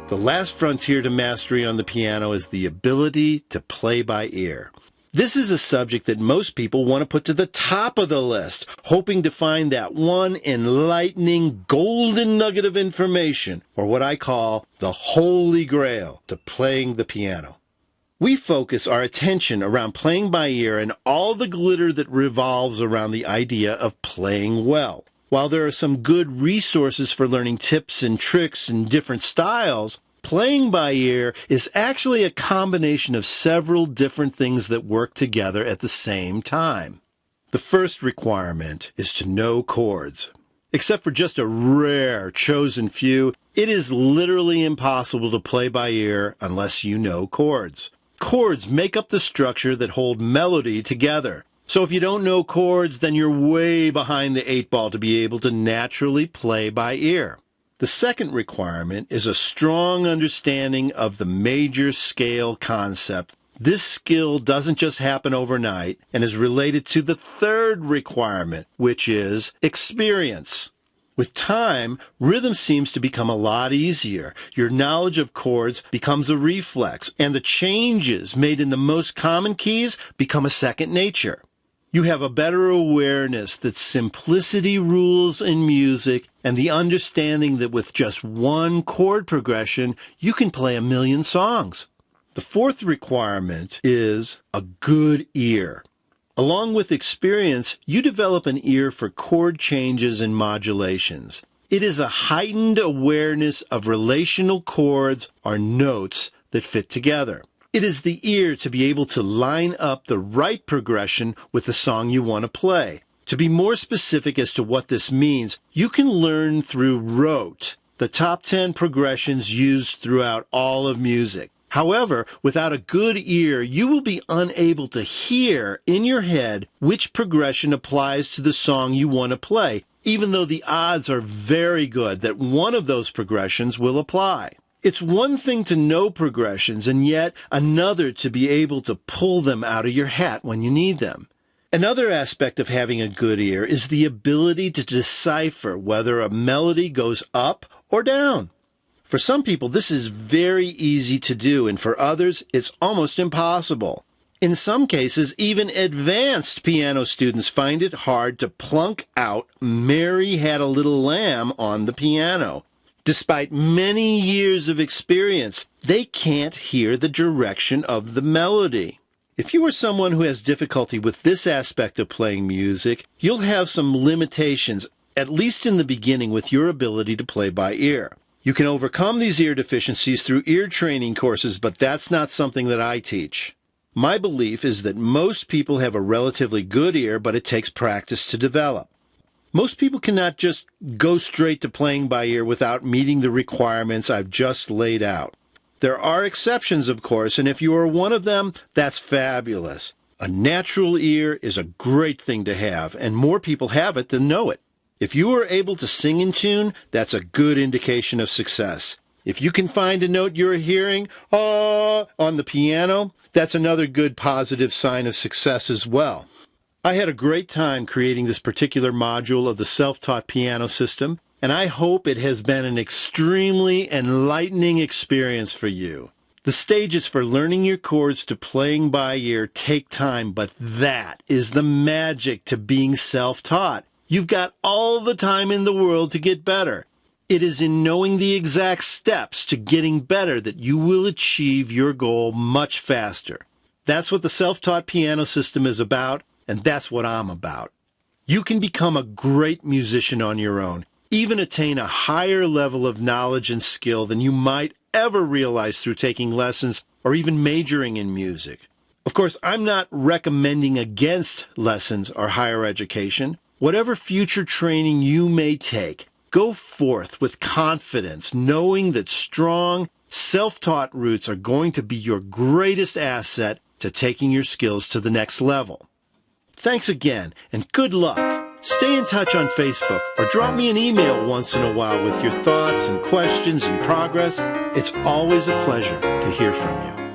The last frontier to mastery on the piano is the ability to play by ear. This is a subject that most people want to put to the top of the list, hoping to find that one enlightening golden nugget of information, or what I call the Holy Grail to playing the piano. We focus our attention around playing by ear and all the glitter that revolves around the idea of playing well. While there are some good resources for learning tips and tricks in different styles, playing by ear is actually a combination of several different things that work together at the same time. The first requirement is to know chords. Except for just a rare chosen few, it is literally impossible to play by ear unless you know chords. Chords make up the structure that hold melody together. So if you don't know chords, then you're way behind the 8 ball to be able to naturally play by ear. The second requirement is a strong understanding of the major scale concept. This skill doesn't just happen overnight and is related to the third requirement, which is experience. With time, rhythm seems to become a lot easier. Your knowledge of chords becomes a reflex, and the changes made in the most common keys become a second nature. You have a better awareness that simplicity rules in music and the understanding that with just one chord progression, you can play a million songs. The fourth requirement is a good ear. Along with experience, you develop an ear for chord changes and modulations. It is a heightened awareness of relational chords or notes that fit together. It is the ear to be able to line up the right progression with the song you want to play. To be more specific as to what this means, you can learn through rote, the top 10 progressions used throughout all of music. However, without a good ear, you will be unable to hear in your head which progression applies to the song you want to play, even though the odds are very good that one of those progressions will apply. It's one thing to know progressions and yet another to be able to pull them out of your hat when you need them. Another aspect of having a good ear is the ability to decipher whether a melody goes up or down. For some people, this is very easy to do, and for others, it's almost impossible. In some cases, even advanced piano students find it hard to plunk out "Mary Had a Little Lamb" on the piano. Despite many years of experience, they can't hear the direction of the melody. If you are someone who has difficulty with this aspect of playing music, you'll have some limitations, at least in the beginning, with your ability to play by ear. You can overcome these ear deficiencies through ear training courses, but that's not something that I teach. My belief is that most people have a relatively good ear, but it takes practice to develop. Most people cannot just go straight to playing by ear without meeting the requirements I've just laid out. There are exceptions, of course, and if you are one of them, that's fabulous. A natural ear is a great thing to have, and more people have it than know it. If you are able to sing in tune, that's a good indication of success. If you can find a note you're hearing, on the piano, that's another good positive sign of success as well. I had a great time creating this particular module of the self-taught piano system, and I hope it has been an extremely enlightening experience for you. The stages for learning your chords to playing by ear take time, but that is the magic to being self-taught. You've got all the time in the world to get better. It is in knowing the exact steps to getting better that you will achieve your goal much faster. That's what the self-taught piano system is about, and that's what I'm about. You can become a great musician on your own, even attain a higher level of knowledge and skill than you might ever realize through taking lessons or even majoring in music. Of course, I'm not recommending against lessons or higher education. Whatever future training you may take, go forth with confidence, knowing that strong, self-taught roots are going to be your greatest asset to taking your skills to the next level. Thanks again, and good luck. Stay in touch on Facebook or drop me an email once in a while with your thoughts and questions and progress. It's always a pleasure to hear from you.